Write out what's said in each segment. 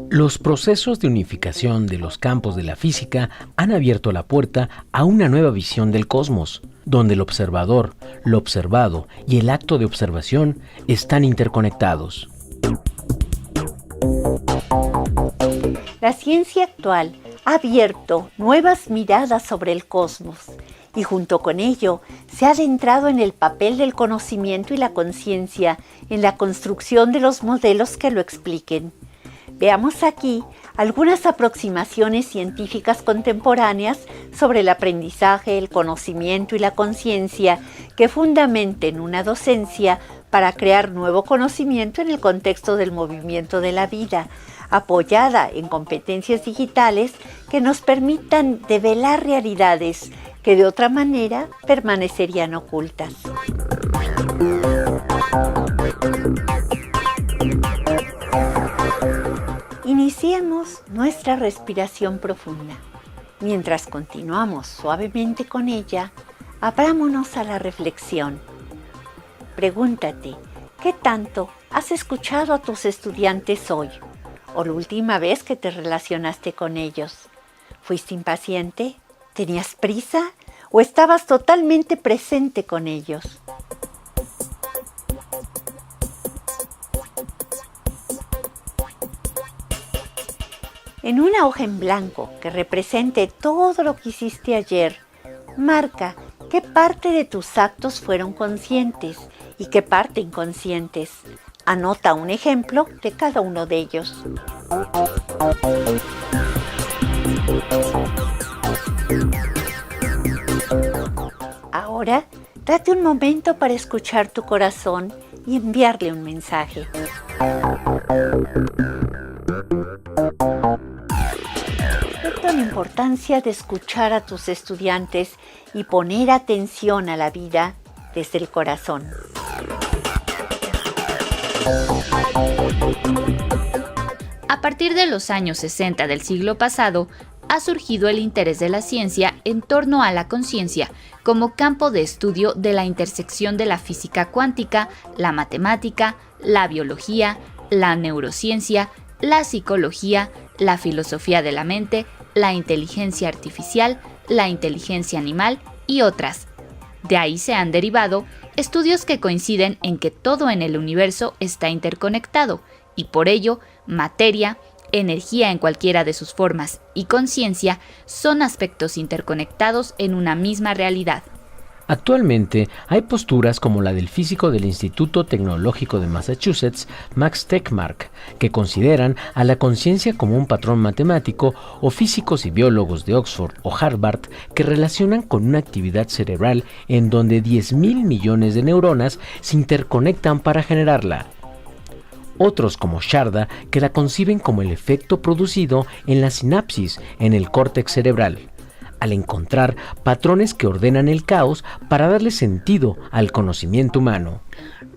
Los procesos de unificación de los campos de la física han abierto la puerta a una nueva visión del cosmos, donde el observador, lo observado y el acto de observación están interconectados. La ciencia actual ha abierto nuevas miradas sobre el cosmos y junto con ello se ha adentrado en el papel del conocimiento y la conciencia en la construcción de los modelos que lo expliquen. Veamos aquí algunas aproximaciones científicas contemporáneas sobre el aprendizaje, el conocimiento y la conciencia que fundamenten una docencia para crear nuevo conocimiento en el contexto del movimiento de la vida, apoyada en competencias digitales que nos permitan develar realidades que de otra manera permanecerían ocultas. Iniciemos nuestra respiración profunda. Mientras continuamos suavemente con ella, abrámonos a la reflexión. Pregúntate, ¿qué tanto has escuchado a tus estudiantes hoy? ¿O la última vez que te relacionaste con ellos? ¿Fuiste impaciente? ¿Tenías prisa? ¿O estabas totalmente presente con ellos? En una hoja en blanco que represente todo lo que hiciste ayer, marca qué parte de tus actos fueron conscientes y qué parte inconscientes. Anota un ejemplo de cada uno de ellos. Ahora, date un momento para escuchar tu corazón y enviarle un mensaje. La importancia de escuchar a tus estudiantes y poner atención a la vida desde el corazón. A partir de los años 60 del siglo pasado, ha surgido el interés de la ciencia en torno a la conciencia como campo de estudio de la intersección de la física cuántica, la matemática, la biología, la neurociencia, la psicología, la filosofía de la mente, la inteligencia artificial, la inteligencia animal y otras. De ahí se han derivado estudios que coinciden en que todo en el universo está interconectado y por ello materia, energía en cualquiera de sus formas y conciencia son aspectos interconectados en una misma realidad. Actualmente hay posturas como la del físico del Instituto Tecnológico de Massachusetts, Max Tegmark, que consideran a la conciencia como un patrón matemático, o físicos y biólogos de Oxford o Harvard que relacionan con una actividad cerebral en donde 10,000 millones de neuronas se interconectan para generarla. Otros como Sharda que la conciben como el efecto producido en la sinapsis en el córtex cerebral, al encontrar patrones que ordenan el caos para darle sentido al conocimiento humano.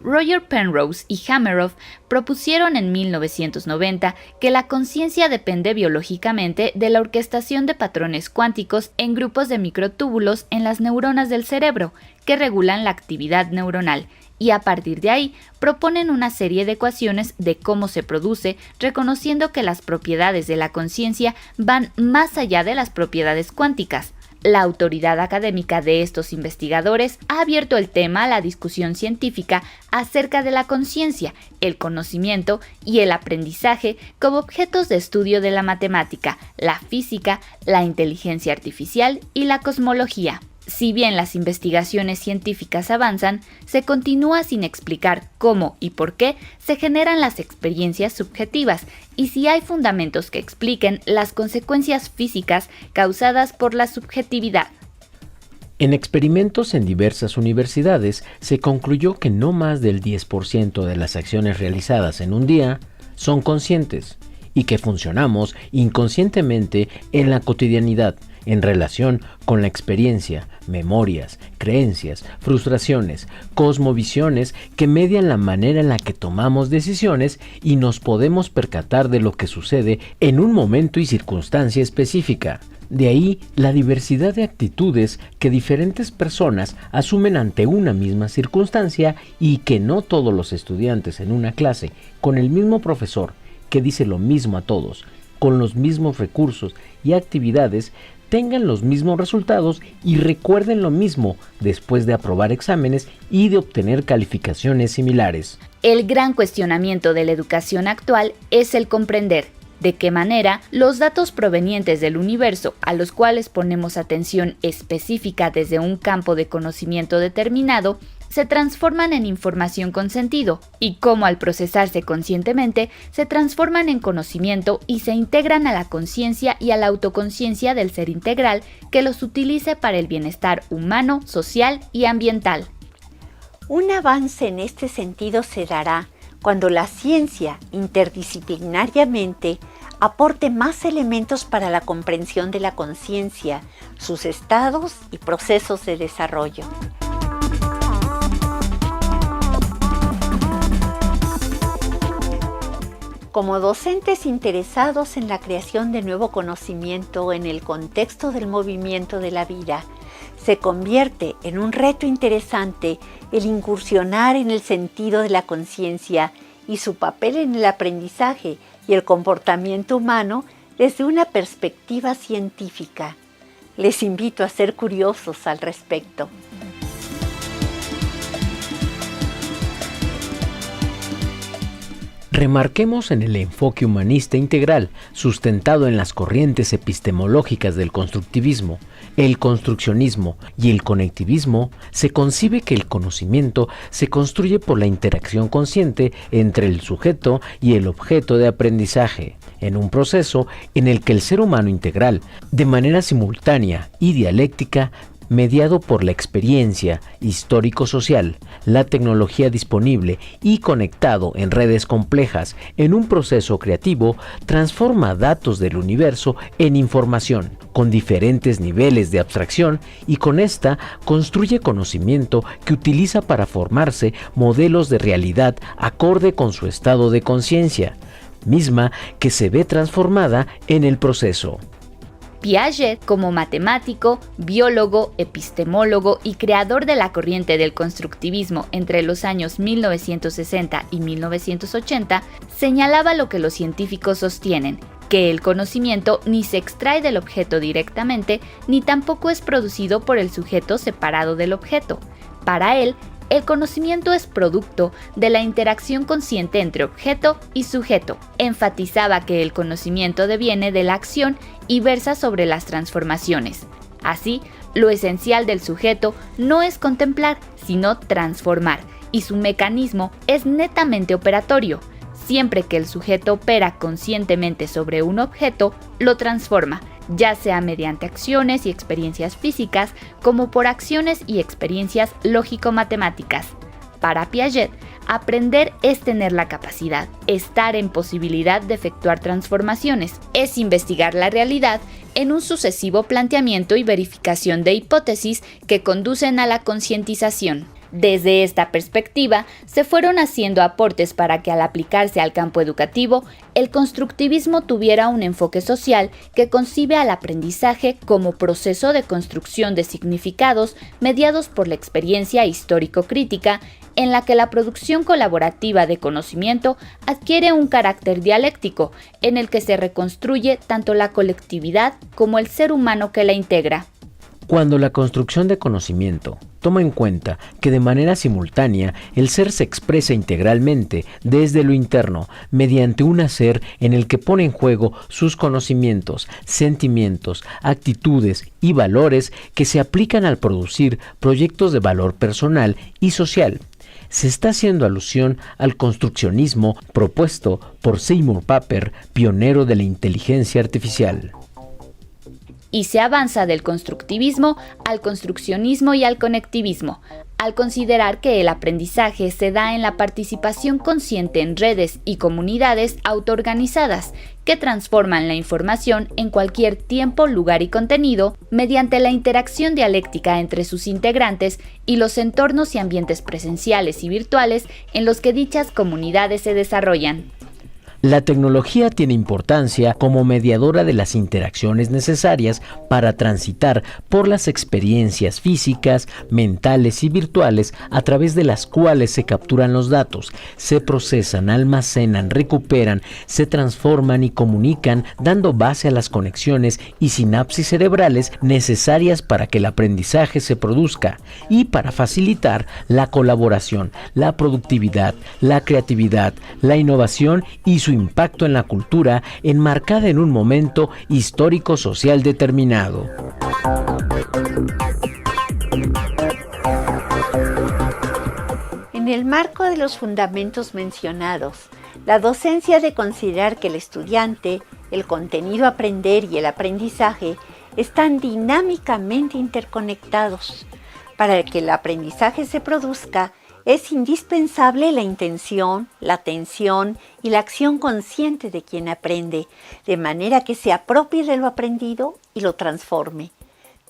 Roger Penrose y Hameroff propusieron en 1990 que la conciencia depende biológicamente de la orquestación de patrones cuánticos en grupos de microtúbulos en las neuronas del cerebro que regulan la actividad neuronal, y a partir de ahí proponen una serie de ecuaciones de cómo se produce, reconociendo que las propiedades de la conciencia van más allá de las propiedades cuánticas. La autoridad académica de estos investigadores ha abierto el tema a la discusión científica acerca de la conciencia, el conocimiento y el aprendizaje como objetos de estudio de la matemática, la física, la inteligencia artificial y la cosmología. Si bien las investigaciones científicas avanzan, se continúa sin explicar cómo y por qué se generan las experiencias subjetivas y si hay fundamentos que expliquen las consecuencias físicas causadas por la subjetividad. En experimentos en diversas universidades se concluyó que no más del 10% de las acciones realizadas en un día son conscientes y que funcionamos inconscientemente en la cotidianidad en relación con la experiencia, memorias, creencias, frustraciones, cosmovisiones que median la manera en la que tomamos decisiones y nos podemos percatar de lo que sucede en un momento y circunstancia específica. De ahí la diversidad de actitudes que diferentes personas asumen ante una misma circunstancia y que no todos los estudiantes en una clase con el mismo profesor que dice lo mismo a todos, con los mismos recursos y actividades, tengan los mismos resultados y recuerden lo mismo después de aprobar exámenes y de obtener calificaciones similares. El gran cuestionamiento de la educación actual es el comprender de qué manera los datos provenientes del universo, a los cuales ponemos atención específica desde un campo de conocimiento determinado, se transforman en información con sentido, y cómo al procesarse conscientemente se transforman en conocimiento y se integran a la conciencia y a la autoconciencia del ser integral que los utilice para el bienestar humano, social y ambiental. Un avance en este sentido se dará cuando la ciencia interdisciplinariamente aporte más elementos para la comprensión de la conciencia, sus estados y procesos de desarrollo. Como docentes interesados en la creación de nuevo conocimiento en el contexto del movimiento de la vida, se convierte en un reto interesante el incursionar en el sentido de la conciencia y su papel en el aprendizaje y el comportamiento humano desde una perspectiva científica. Les invito a ser curiosos al respecto. Remarquemos en el enfoque humanista integral, sustentado en las corrientes epistemológicas del constructivismo, el construccionismo y el conectivismo, se concibe que el conocimiento se construye por la interacción consciente entre el sujeto y el objeto de aprendizaje, en un proceso en el que el ser humano integral, de manera simultánea y dialéctica, mediado por la experiencia histórico-social, la tecnología disponible y conectado en redes complejas en un proceso creativo, transforma datos del universo en información, con diferentes niveles de abstracción, y con esta construye conocimiento que utiliza para formarse modelos de realidad acorde con su estado de conciencia, misma que se ve transformada en el proceso. Piaget, como matemático, biólogo, epistemólogo y creador de la corriente del constructivismo entre los años 1960 y 1980, señalaba lo que los científicos sostienen, que el conocimiento ni se extrae del objeto directamente, ni tampoco es producido por el sujeto separado del objeto. Para él, el conocimiento es producto de la interacción consciente entre objeto y sujeto. Enfatizaba que el conocimiento deviene de la acción y versa sobre las transformaciones. Así, lo esencial del sujeto no es contemplar, sino transformar, y su mecanismo es netamente operatorio. Siempre que el sujeto opera conscientemente sobre un objeto, lo transforma, ya sea mediante acciones y experiencias físicas, como por acciones y experiencias lógico-matemáticas. Para Piaget, aprender es tener la capacidad, estar en posibilidad de efectuar transformaciones, es investigar la realidad en un sucesivo planteamiento y verificación de hipótesis que conducen a la concientización. Desde esta perspectiva, se fueron haciendo aportes para que al aplicarse al campo educativo, el constructivismo tuviera un enfoque social que concibe al aprendizaje como proceso de construcción de significados mediados por la experiencia histórico-crítica, en la que la producción colaborativa de conocimiento adquiere un carácter dialéctico, en el que se reconstruye tanto la colectividad como el ser humano que la integra. Cuando la construcción de conocimiento toma en cuenta que de manera simultánea el ser se expresa integralmente desde lo interno mediante un hacer en el que pone en juego sus conocimientos, sentimientos, actitudes y valores que se aplican al producir proyectos de valor personal y social, se está haciendo alusión al construccionismo propuesto por Seymour Papert, pionero de la inteligencia artificial. Y se avanza del constructivismo al construccionismo y al conectivismo, al considerar que el aprendizaje se da en la participación consciente en redes y comunidades autoorganizadas que transforman la información en cualquier tiempo, lugar y contenido mediante la interacción dialéctica entre sus integrantes y los entornos y ambientes presenciales y virtuales en los que dichas comunidades se desarrollan. La tecnología tiene importancia como mediadora de las interacciones necesarias para transitar por las experiencias físicas, mentales y virtuales a través de las cuales se capturan los datos, se procesan, almacenan, recuperan, se transforman y comunican, dando base a las conexiones y sinapsis cerebrales necesarias para que el aprendizaje se produzca y para facilitar la colaboración, la productividad, la creatividad, la innovación y su impacto en la cultura enmarcada en un momento histórico-social determinado. En el marco de los fundamentos mencionados, la docencia ha de considerar que el estudiante, el contenido a aprender y el aprendizaje están dinámicamente interconectados. Para que el aprendizaje se produzca, es indispensable la intención, la atención y la acción consciente de quien aprende, de manera que se apropie de lo aprendido y lo transforme.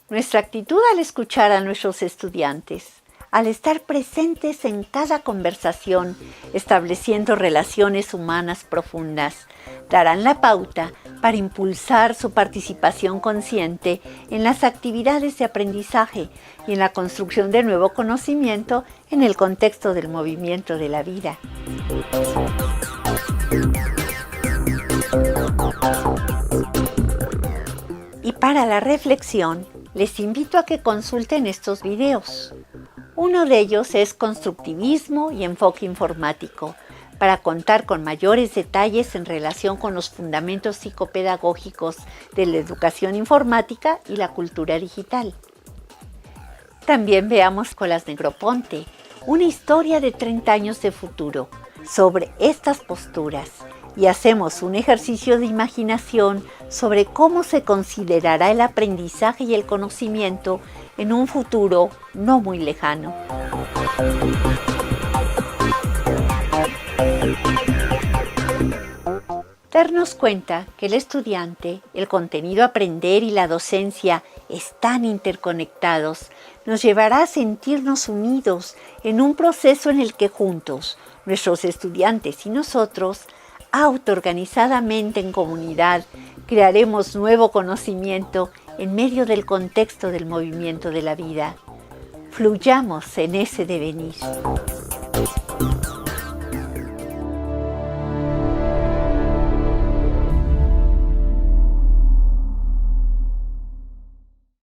Nuestra actitud al escuchar a nuestros estudiantes, al estar presentes en cada conversación, estableciendo relaciones humanas profundas, darán la pauta para impulsar su participación consciente en las actividades de aprendizaje y en la construcción de nuevo conocimiento en el contexto del movimiento de la vida. Y para la reflexión, les invito a que consulten estos videos. Uno de ellos es Constructivismo y enfoque informático, para contar con mayores detalles en relación con los fundamentos psicopedagógicos de la educación informática y la cultura digital. También veamos Escuelas Negroponte, una historia de 30 años de futuro sobre estas posturas, y hacemos un ejercicio de imaginación sobre cómo se considerará el aprendizaje y el conocimiento en un futuro no muy lejano. Darnos cuenta que el estudiante, el contenido a aprender y la docencia están interconectados nos llevará a sentirnos unidos en un proceso en el que juntos, nuestros estudiantes y nosotros, autoorganizadamente en comunidad, crearemos nuevo conocimiento en medio del contexto del movimiento de la vida. Fluyamos en ese devenir.